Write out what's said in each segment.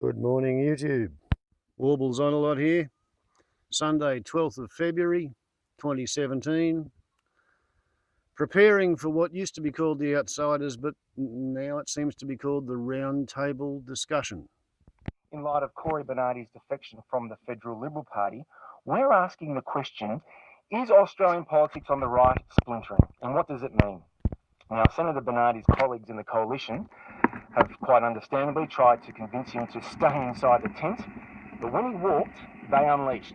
Good morning, YouTube. Warbles on a lot here. Sunday, 12th of February, 2017. Preparing for what used to be called the Outsiders, but now it seems to be called the Round Table Discussion. In light of Cory Bernardi's defection from the Federal Liberal Party, we're asking the question, is Australian politics on the right splintering? And what does it mean? Now, Senator Bernardi's colleagues in the coalition have quite understandably tried to convince him to stay inside the tent, but when he walked, they unleashed.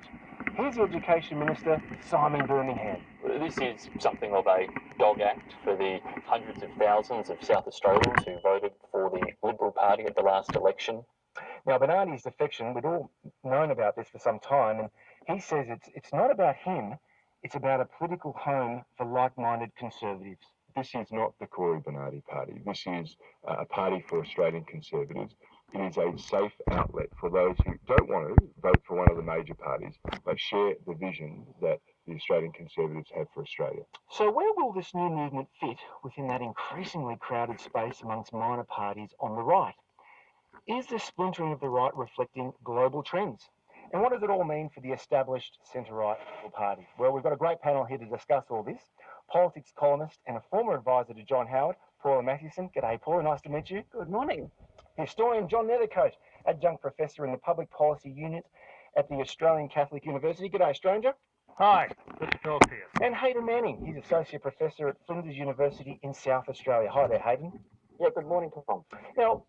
Here's the Education Minister, Simon Birmingham. This is something of a dog act for the hundreds of thousands of South Australians who voted for the Liberal Party at the last election. Now, Bernardi's defection, we'd all known about this for some time, and he says it's not about him, it's about a political home for like-minded conservatives. This is not the Cory Bernardi Party. This is a party for Australian conservatives. It is a safe outlet for those who don't want to vote for one of the major parties, but share the vision that the Australian conservatives have for Australia. So where will this new movement fit within that increasingly crowded space amongst minor parties on the right? Is the splintering of the right reflecting global trends? And what does it all mean for the established centre-right Liberal Party? Well, we've got a great panel here to discuss all this. Politics columnist and a former advisor to John Howard, Paula Matthewson. G'day, Paula. Nice to meet you. Good morning. Historian John Nethercote, adjunct professor in the Public Policy Unit at the Australian Catholic University. G'day, stranger. Hi, good to talk to you. And Hayden Manning. He's associate professor at Flinders University in South Australia. Hi there, Hayden. Yeah, good morning, Tom. Now,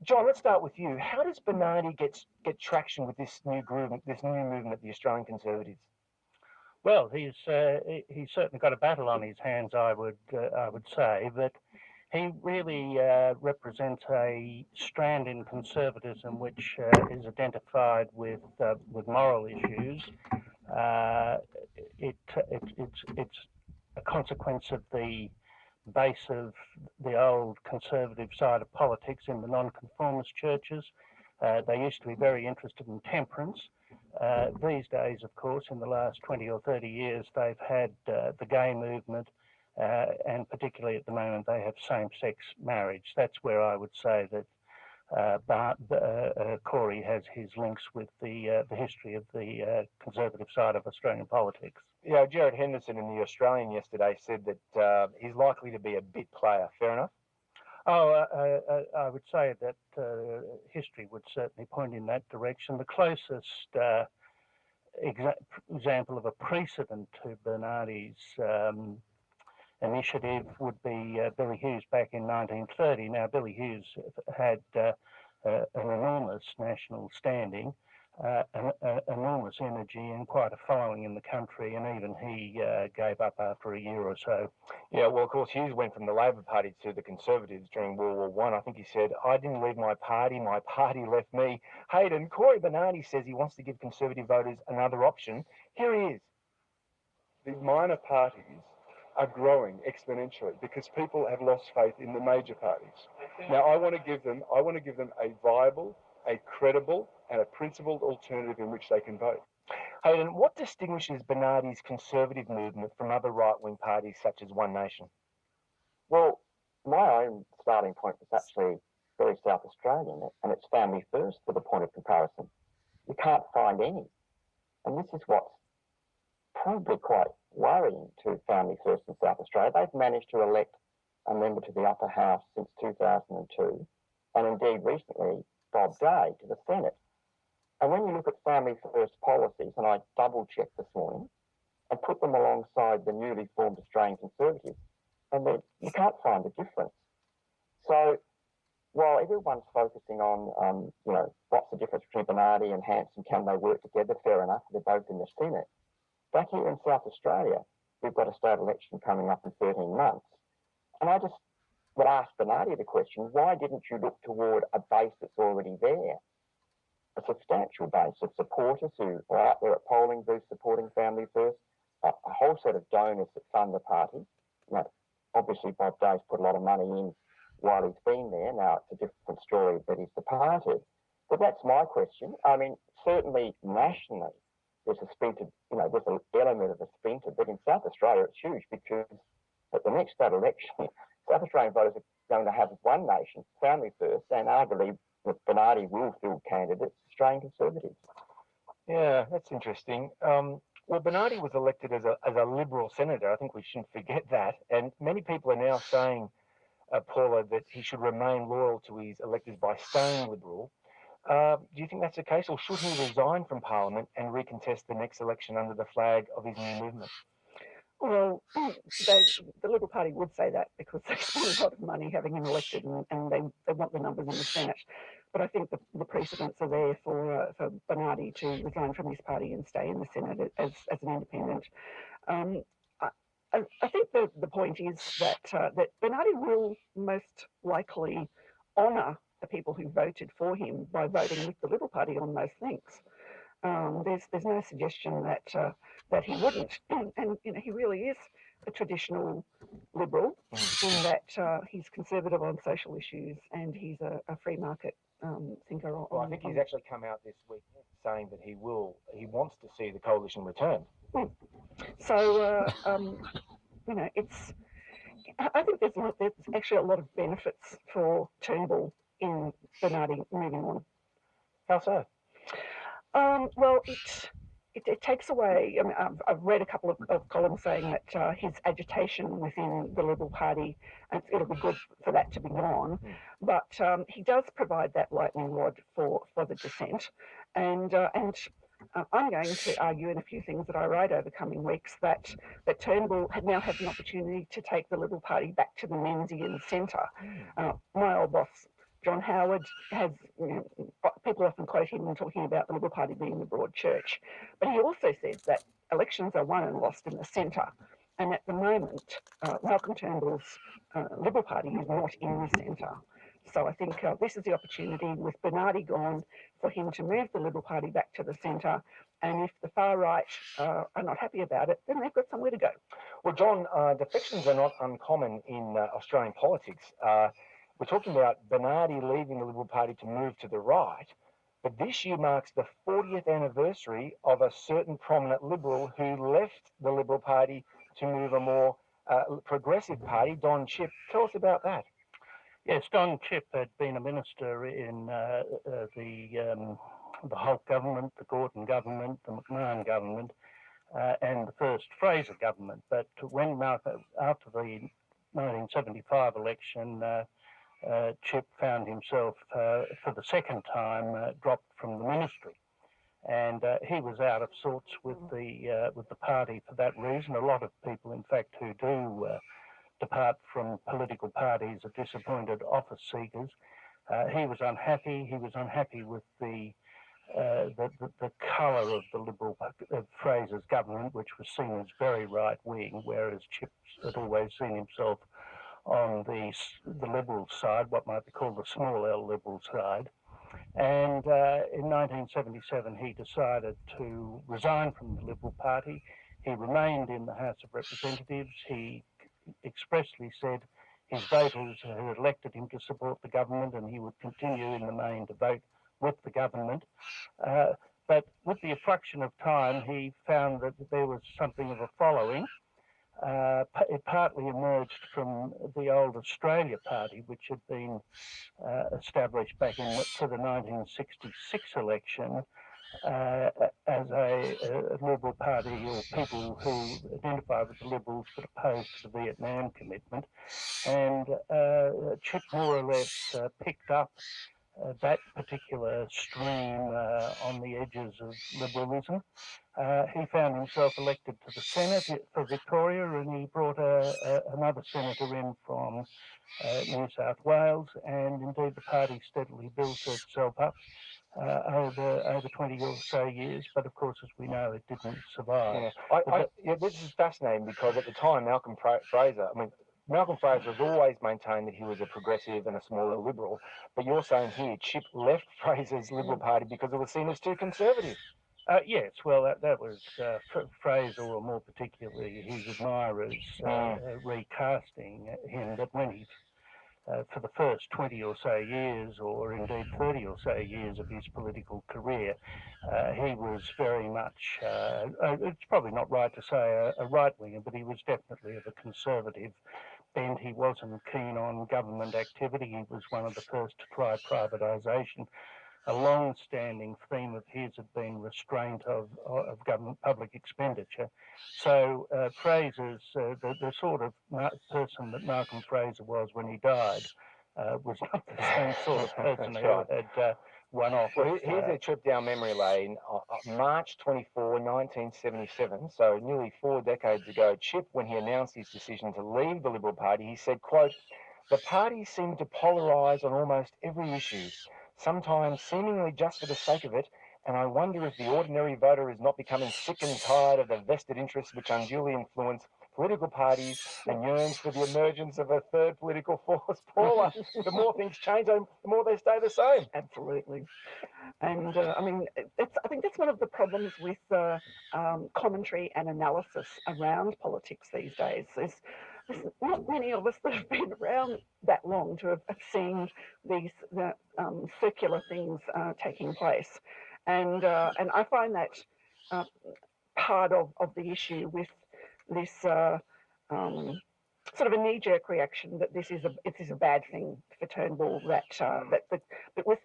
John, let's start with you. How does Bernardi get traction with this new movement, the Australian Conservatives? Well, he's certainly got a battle on his hands, I would say, but he really represents a strand in conservatism which is identified with moral issues. It's a consequence of the base of the old conservative side of politics in the nonconformist churches. They used to be very interested in temperance. These days, of course, in the last 20 or 30 years, they've had the gay movement, and particularly at the moment, they have same-sex marriage. That's where I would say that Cory has his links with the history of the conservative side of Australian politics. Yeah, Gerard Henderson in the Australian yesterday said that he's likely to be a bit player. Fair enough? Oh, I would say that history would certainly point in that direction. The closest example of a precedent to Bernardi's initiative would be Billy Hughes back in 1930. Now, Billy Hughes had an enormous national standing, enormous energy and quite a following in the country, and even he gave up after a year or so. Yeah, well, of course, Hughes went from the Labor Party to the Conservatives during World War I. I think he said, I didn't leave my party left me. Hayden, Cory Bernardi says he wants to give Conservative voters another option. Here he is. The minor parties are growing exponentially because people have lost faith in the major parties. Now, I want to give them a viable, a credible, and a principled alternative in which they can vote. Hayden, what distinguishes Bernardi's conservative movement from other right-wing parties such as One Nation? Well, my own starting point was actually very South Australian, and it's family first for the point of comparison. You can't find any. And this is what's probably quite worrying to family first in South Australia. They've managed to elect a member to the upper house since 2002, and indeed recently Bob Day to the Senate. And when you look at family first policies, and I double-checked this morning, and put them alongside the newly formed Australian Conservatives, and you can't find a difference. So while everyone's focusing on, what's the difference between Bernardi and Hanson, can they work together? Fair enough, they're both in the Senate. Back here in South Australia, we've got a state election coming up in 13 months. And I just would ask Bernardi the question, why didn't you look toward a base that's already there? A substantial base of supporters who are out there at polling booths supporting Family First, a whole set of donors that fund the party. Obviously, Bob Day's put a lot of money in while he's been there. Now, it's a different story that he's departed. But that's my question. I mean, certainly nationally, there's there's an element of a splinter, but in South Australia, it's huge because at the next state election, South Australian voters are going to have One Nation, Family First, and arguably that Bernardi will field candidates, Australian Conservatives. Yeah, that's interesting. Well, Bernardi was elected as a Liberal senator. I think we shouldn't forget that. And many people are now saying, Paula, that he should remain loyal to his electors by staying Liberal. Do you think that's the case, or should he resign from Parliament and recontest the next election under the flag of his new movement? Well, the Liberal Party would say that because they spend a lot of money having him elected, and they want the numbers in the Senate. But I think the precedents are there for Bernardi to resign from his party and stay in the Senate as an independent. I think the point is that Bernardi will most likely honour the people who voted for him by voting with the Liberal Party on most things. There's no suggestion that he wouldn't, and he really is a traditional Liberal in that he's conservative on social issues and he's a free market thinker. Well, I think he's actually come out this week saying that he wants to see the coalition return. So it's. I think there's actually a lot of benefits for Turnbull in Bernardi moving on. How so? Well, it takes away. I mean, I've read a couple of columns saying that his agitation within the Liberal Party, it'll be good for that to be gone. But he does provide that lightning rod for the dissent, and I'm going to argue in a few things that I write over coming weeks that Turnbull now has an opportunity to take the Liberal Party back to the Menzies centre. My old boss, John Howard, has, people often quote him when talking about the Liberal Party being the broad church, but he also says that elections are won and lost in the centre. And at the moment, Malcolm Turnbull's Liberal Party is not in the centre. So I think this is the opportunity, with Bernardi gone, for him to move the Liberal Party back to the centre. And if the far right are not happy about it, then they've got somewhere to go. Well, John, defections are not uncommon in Australian politics. We're talking about Bernardi leaving the Liberal Party to move to the right, but this year marks the 40th anniversary of a certain prominent Liberal who left the Liberal Party to move a more progressive party, Don Chipp. Tell us about that. Yes, Don Chipp had been a minister in the Holt government, the Gorton government, the McMahon government, and the first Fraser government. But when after the 1975 election, Chipp found himself for the second time dropped from the ministry, and he was out of sorts with the party for that reason. A lot of people, in fact, who do depart from political parties are disappointed office seekers. He was unhappy. He was unhappy with the colour of the Liberal Fraser's government, which was seen as very right wing, whereas Chipp had always seen himself on the Liberal side, what might be called the small L Liberal side. And in 1977, he decided to resign from the Liberal Party. He remained in the House of Representatives. He expressly said his voters had elected him to support the government, and he would continue in the main to vote with the government. But with the effluxion of time, he found that there was something of a following. It partly emerged from the old Australia Party, which had been established back for the 1966 election as a Liberal Party, or people who identify with the Liberals but opposed to the Vietnam commitment. And Chipp more or less picked up that particular stream on the edges of liberalism. He found himself elected to the Senate for Victoria, and he brought another senator in from New South Wales, and indeed the party steadily built itself up over 20 or so years, but of course, as we know, it didn't survive. This is fascinating because at the time, Malcolm Fraser has always maintained that he was a progressive and a smaller Liberal, but you're saying here Chipp left Fraser's Liberal Party because it was seen as too conservative. Yes, well, that was Fraser, or more particularly his admirers, recasting him. But when he, for the first 20 or so years, or indeed 30 or so years of his political career, he was very much, it's probably not right to say a right-winger, but he was definitely of a conservative and he wasn't keen on government activity. He was one of the first to try privatisation. A long-standing theme of his had been restraint of government public expenditure. So Fraser's, the sort of person that Malcolm Fraser was when he died, was not the same sort of person who had won office. Well, here's a trip down memory lane. March 24, 1977, so nearly 4 decades ago, Chip, when he announced his decision to leave the Liberal Party, he said, quote, "The party seemed to polarise on almost every issue, sometimes seemingly just for the sake of it, and I wonder if the ordinary voter is not becoming sick and tired of the vested interests which unduly influence political parties and yearns for the emergence of a third political force." Paula, the more things change, the more they stay the same. Absolutely. And I mean, I think that's one of the problems with commentary and analysis around politics these days. There's not many of us that have been around that long to have seen these circular things taking place. And I find that part of the issue with this sort of a knee-jerk reaction that this is a bad thing for Turnbull, that with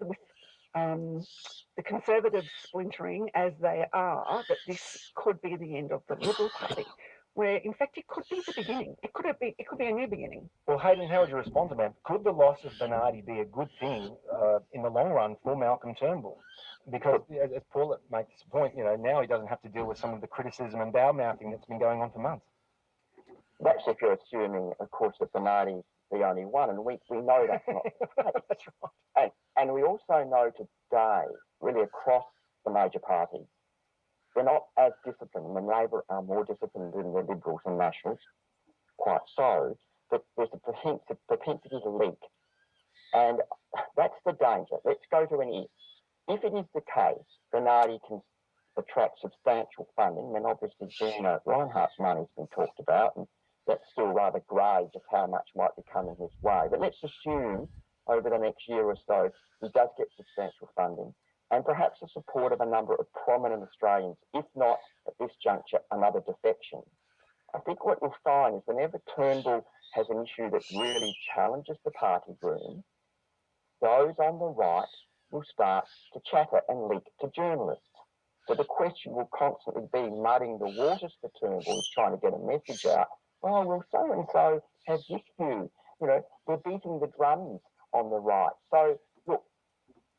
the Conservatives splintering as they are, that this could be the end of the Liberal Party, where in fact it could be the beginning. It could be a new beginning. Well, Hayden, how would you respond to that? Could the loss of Bernardi be a good thing in the long run for Malcolm Turnbull? Because, as Paul makes the point, now he doesn't have to deal with some of the criticism and bow-mouthing that's been going on for months. That's if you're assuming, of course, that Bernardi's the only one, and we know that's not the case. That's right. And we also know today, really across the major parties, they're not as disciplined. The Labor are more disciplined than the Liberals and Nationals, quite so, but there's a propensity to leak. And that's the danger. Let's go to an if. If it is the case, Bernardi can attract substantial funding, then obviously Gina Reinhardt's money's been talked about, and that's still rather grey just how much might be coming his way. But let's assume over the next year or so he does get substantial funding and perhaps the support of a number of prominent Australians, if not at this juncture another defection. I think what you'll find is whenever Turnbull has an issue that really challenges the party room, those on the right will start to chatter and leak to journalists. So the question will constantly be muddying the waters for Turnbull. He's trying to get a message out. Oh, well, so-and-so has this view. They're beating the drums on the right. So, look,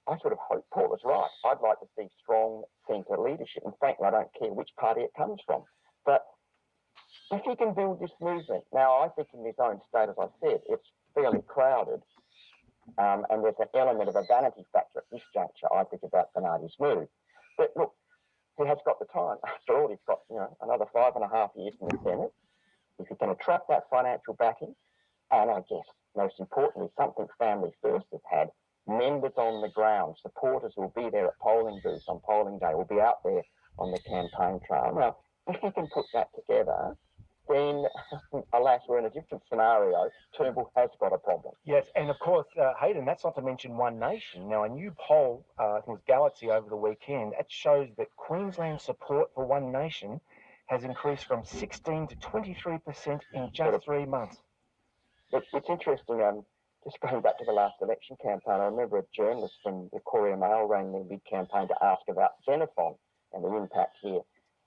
I sort of hope Paul is right. I'd like to see strong centre leadership. And frankly, I don't care which party it comes from. But if he can build this movement, now I think in his own state, as I said, it's fairly crowded. And there's an element of a vanity factor at this juncture, I think, about Bernardi's move. But look, he has got the time. After all, he's got another 5.5 years in the Senate. If he can attract that financial backing, and I guess most importantly, something Family First has had, members on the ground, supporters will be there at polling booths on polling day, will be out there on the campaign trail. Now, if he can put that together, then, alas, we're in a different scenario. Turnbull has got a problem. Yes, and of course, Hayden, that's not to mention One Nation. Now, a new poll, I think it was Galaxy over the weekend, it shows that Queensland's support for One Nation has increased from 16 to 23% in just 3 months. It's interesting, just going back to the last election campaign, I remember a journalist from the Courier Mail rang me mid-campaign to ask about Xenophon and the impact here.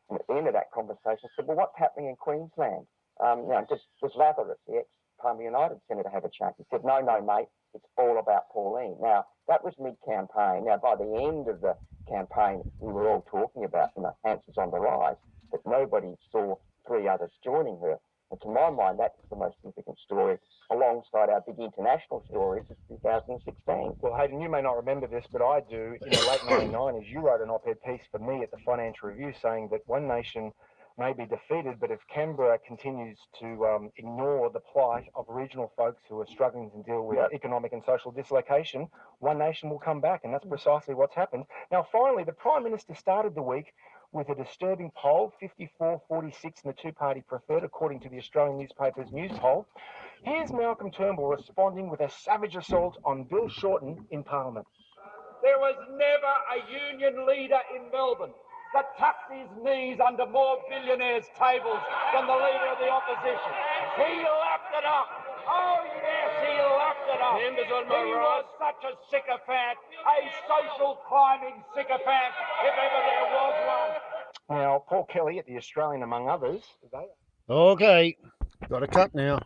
And at the end of that conversation, I said, well, what's happening in Queensland? Does Lazarus, the ex-Palmer United senator, have a chance? He said, no, mate, it's all about Pauline. Now, that was mid-campaign. Now, by the end of the campaign, we were all talking about, answers on the rise, but nobody saw 3 others joining her. And to my mind, that's the most significant story, alongside our big international stories of 2016. Well, Hayden, you may not remember this, but I do. In the late 1990s, you wrote an op-ed piece for me at the Financial Review saying that One Nation may be defeated, but if Canberra continues to ignore the plight of regional folks who are struggling to deal with economic and social dislocation, One Nation will come back, and that's precisely what's happened. Now, finally, the Prime Minister started the week with a disturbing poll, 54-46 in the two-party preferred, according to the Australian newspaper's news poll. Here's Malcolm Turnbull responding with a savage assault on Bill Shorten in Parliament. There was never a union leader in Melbourne that tucked his knees under more billionaires' tables than the leader of the opposition. He lapped it up. Oh, yes, he lapped it up. Members on my he right. was such a sycophant, a social climbing sycophant, if ever there was one. Now, Paul Kelly at the Australian, among others, Okay, got a cut now.